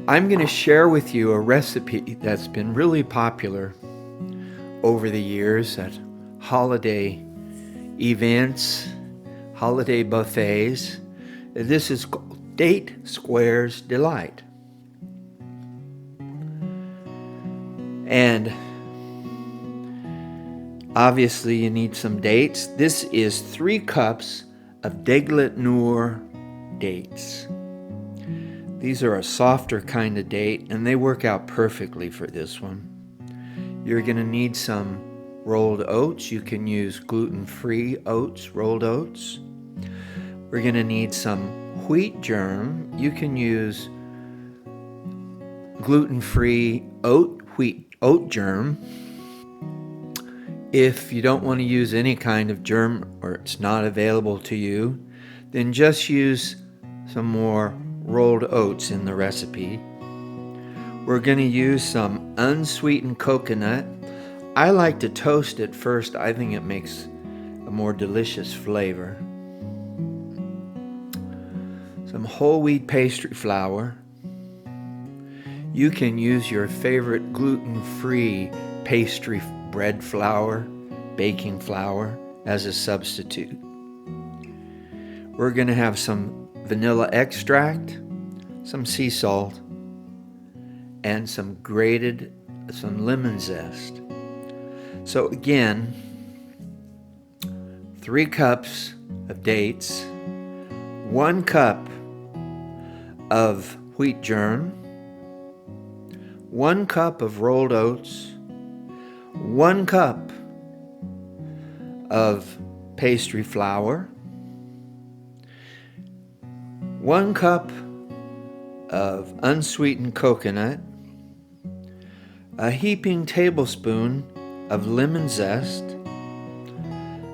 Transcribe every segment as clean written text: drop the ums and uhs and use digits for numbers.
I'm going to share with you a recipe that's been really popular over the years at holiday events, holiday buffets. This is called Date Squares Delight. And obviously you need some dates. This is 3 cups of Deglet Noor dates. These are a softer kind of date, and they work out perfectly for this one. You're going to need some rolled oats. You can use gluten-free oats, rolled oats. We're going to need some wheat germ. You can use gluten-free oat germ. If you don't want to use any kind of germ or it's not available to you, then just use some more rolled oats in the recipe. We're going to use some unsweetened coconut. I like to toast it first. I think it makes a more delicious flavor. Some whole wheat pastry flour. You can use your favorite gluten-free pastry bread flour, baking flour as a substitute. We're going to have some vanilla extract, some sea salt, and some lemon zest. So again, 3 cups of dates, 1 cup of wheat germ, 1 cup of rolled oats, 1 cup of pastry flour, 1 cup of unsweetened coconut, a heaping tablespoon of lemon zest,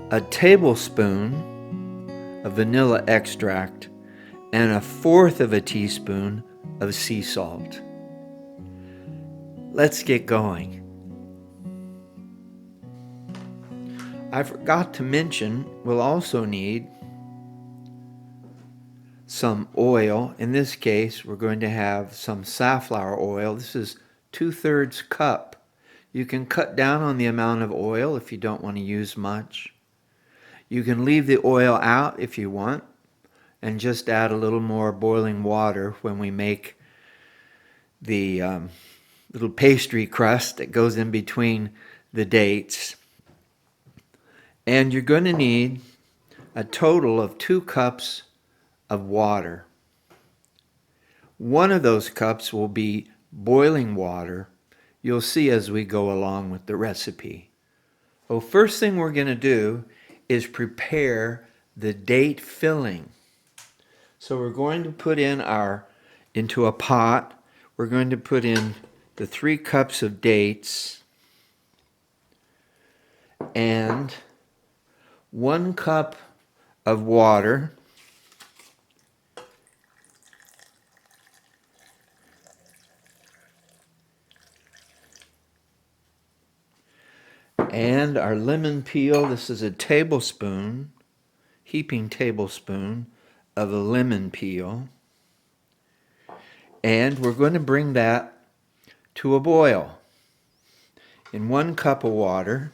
a tablespoon of vanilla extract, and 1/4 of a teaspoon of sea salt. Let's get going. I forgot to mention, we'll also need some oil. In this case, we're going to have some safflower oil. This is 2/3 cup. You can cut down on the amount of oil if you don't want to use much. You can leave the oil out if you want and just add a little more boiling water when we make the little pastry crust that goes in between the dates. And you're going to need a total of 2 cups of water. 1 of those cups will be boiling water. You'll see as we go along with the recipe. Well, first thing we're going to do is prepare the date filling. So we're going to put into a pot, we're going to put in the 3 cups of dates and 1 cup of water. And our lemon peel. This is a tablespoon, heaping tablespoon of a lemon peel. And we're going to bring that to a boil in 1 cup of water.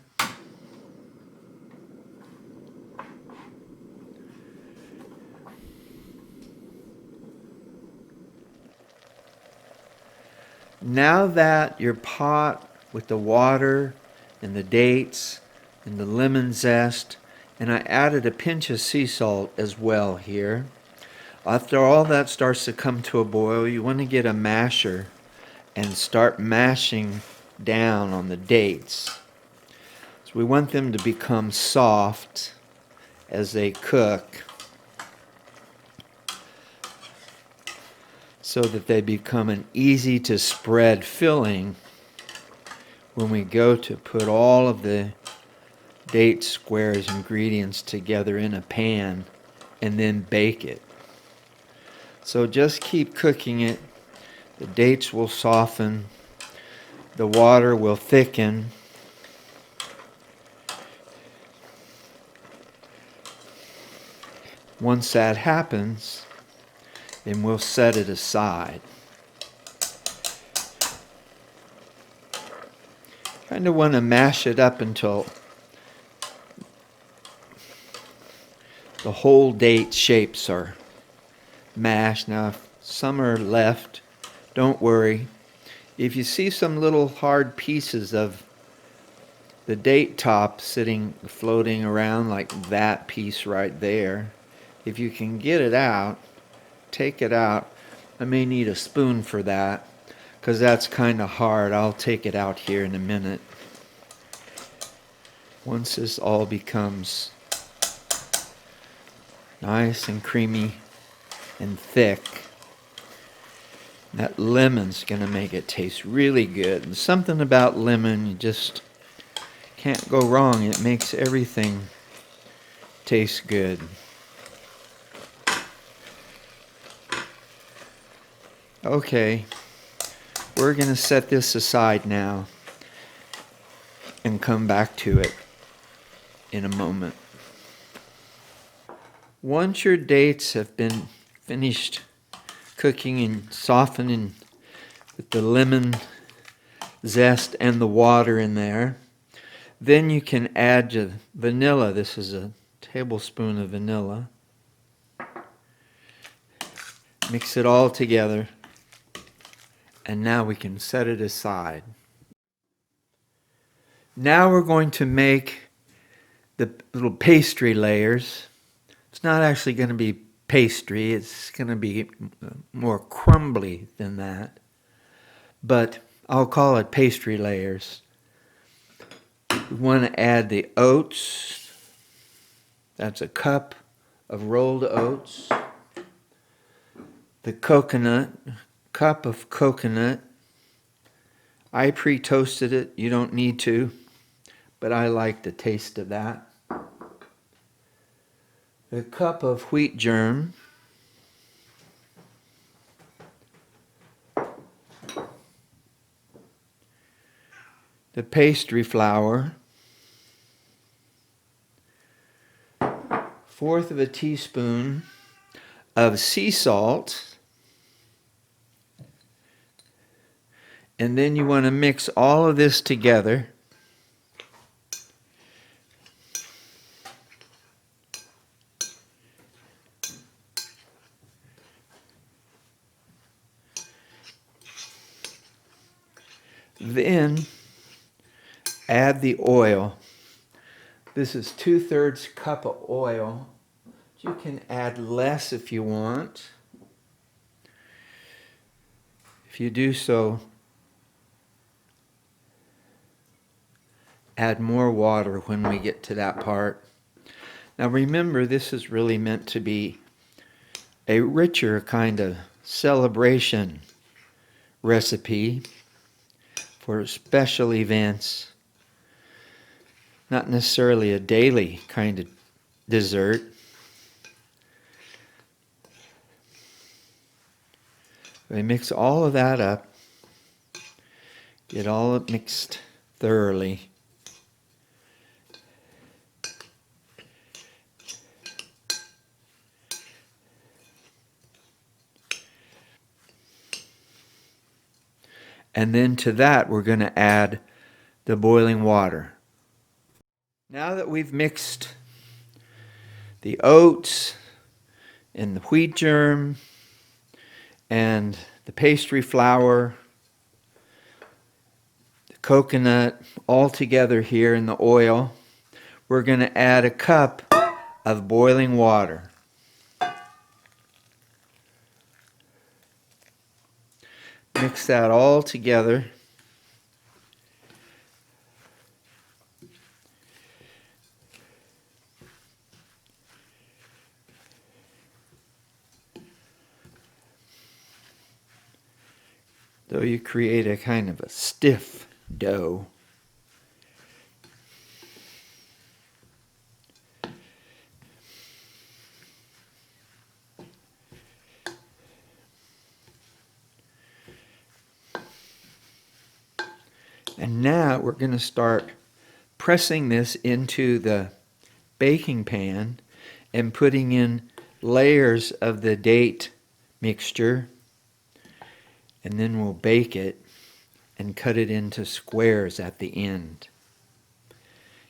Now that your pot with the water and the dates and the lemon zest, and I added a pinch of sea salt as well here. After all that starts to come to a boil, you want to get a masher and start mashing down on the dates. So we want them to become soft as they cook, so that they become an easy to spread filling when we go to put all of the date squares ingredients together in a pan and then bake it. So just keep cooking it. The dates will soften, the water will thicken, Once that happens, then we'll set it aside. Kind of want to mash it up until the whole date shapes are mashed. Now, if some are left, don't worry. If you see some little hard pieces of the date top floating around like that piece right there, if you can get it out, take it out. I may need a spoon for that because that's kind of hard. I'll take it out here in a minute. Once this all becomes nice and creamy and thick, that lemon's going to make it taste really good. And something about lemon, you just can't go wrong. It makes everything taste good. Okay, we're going to set this aside now and come back to it in a moment. Once your dates have been finished cooking and softening with the lemon zest and the water in there, then you can add the vanilla. This is a tablespoon of vanilla. Mix it all together, and now we can set it aside. Now we're going to make the little pastry layers. It's not actually going to be pastry, it's going to be more crumbly than that, but I'll call it pastry layers. We want to add the oats. That's a cup of rolled oats. The coconut, cup of coconut. I pre-toasted it. You don't need to, but I like the taste of that. A cup of wheat germ. The pastry flour. 1/4 of a teaspoon of sea salt. And then you want to mix all of this together. Then add the oil. This is 2/3 cup of oil. You can add less if you want. If you do so, add more water when we get to that part. Now remember, this is really meant to be a richer kind of celebration recipe for special events, not necessarily a daily kind of dessert. We mix all of that up, get all it mixed thoroughly. And then to that, we're going to add the boiling water. Now that we've mixed the oats and the wheat germ and the pastry flour, the coconut, all together here in the oil, we're going to add a cup of boiling water. Mix that all together. Though you create a kind of a stiff dough. And now we're going to start pressing this into the baking pan and putting in layers of the date mixture. And then we'll bake it. and cut it into squares at the end.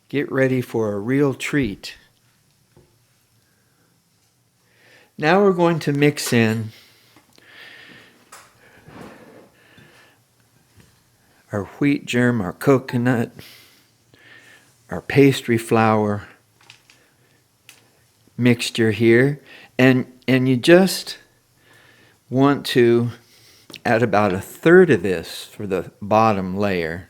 Get ready for a real treat. Now we're going to mix in our wheat germ, our coconut, our pastry flour mixture here, and you just want to add about 1/3 of this for the bottom layer.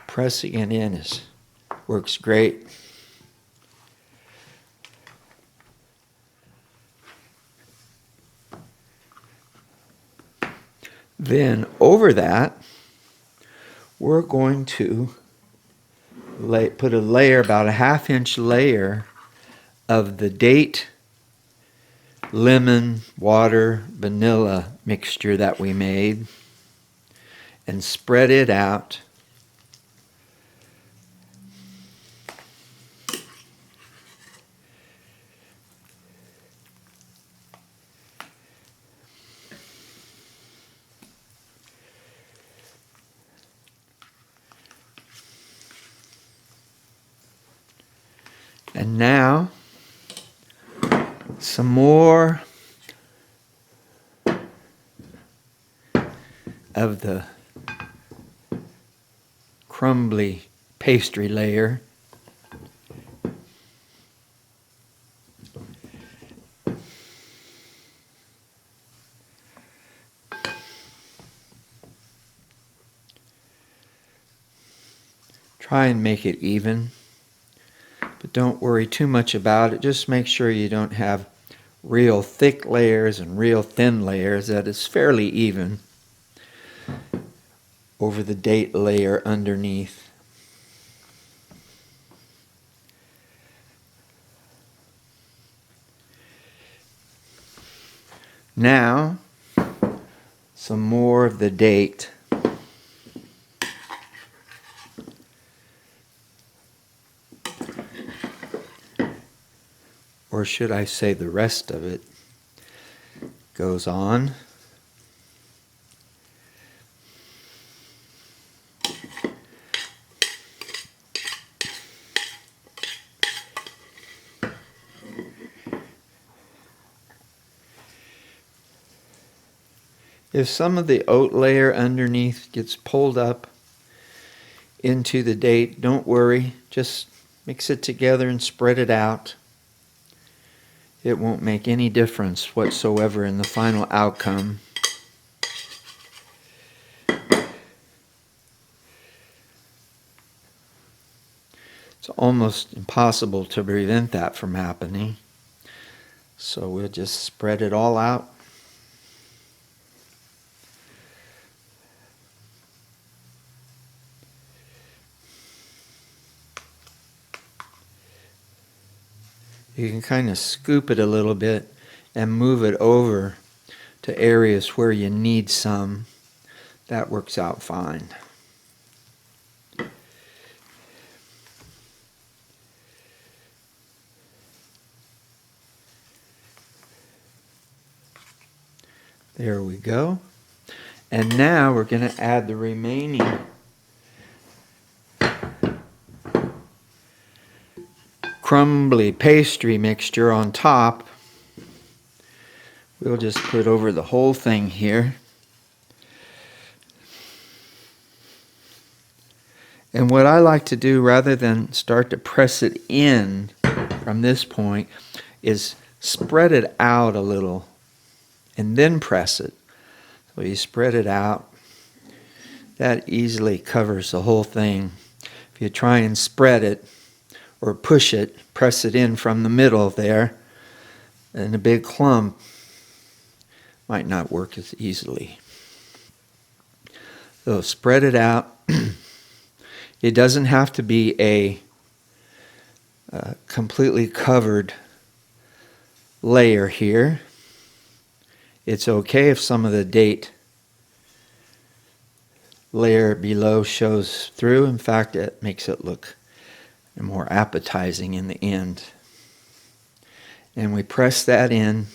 Pressing it in works great. Then over that, we're going to put a layer, about a 1/2 inch layer of the date, lemon, water, vanilla mixture that we made, and spread it out. And now, some more of the crumbly pastry layer. Try and make it even, but don't worry too much about it. Just make sure you don't have real thick layers and real thin layers, that it's fairly even over the date layer underneath. Now, some more of the date. Or should I say the rest of it goes on. If some of the oat layer underneath gets pulled up into the date, don't worry. Just mix it together and spread it out. It won't make any difference whatsoever in the final outcome. It's almost impossible to prevent that from happening. So we'll just spread it all out. You can kind of scoop it a little bit and move it over to areas where you need some. That works out fine. There we go. And now we're going to add the remaining crumbly pastry mixture on top. We'll just put over the whole thing here. And what I like to do, rather than start to press it in from this point, is spread it out a little and then press it. So you spread it out. That easily covers the whole thing. If you try and spread it or push it, press it in from the middle there, and a big clump might not work as easily. So spread it out. It doesn't have to be a completely covered layer here. It's okay if some of the date layer below shows through. In fact, it makes it look more appetizing in the end. And we press that in.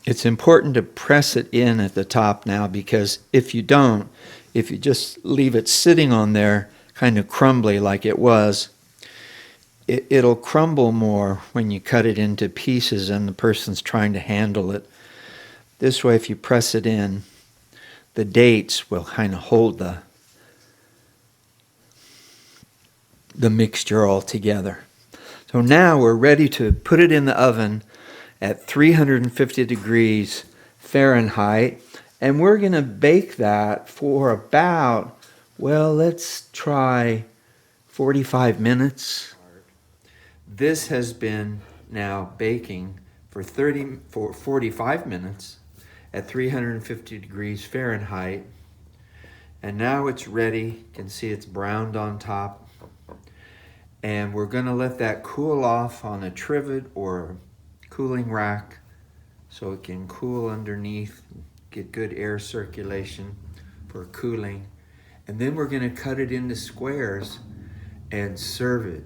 It's important to press it in at the top now, because if you don't, if you just leave it sitting on there kind of crumbly like it was, it'll crumble more when you cut it into pieces and the person's trying to handle it. This way, if you press it in, the dates will kind of hold the mixture all together. So now we're ready to put it in the oven at 350 degrees Fahrenheit, and we're going to bake that for about, well, let's try 45 minutes. This has been now baking for 45 minutes at 350 degrees Fahrenheit, and now it's ready. You can see it's browned on top, and we're going to let that cool off on a trivet or cooling rack so it can cool underneath, get good air circulation for cooling. And then we're going to cut it into squares and serve it.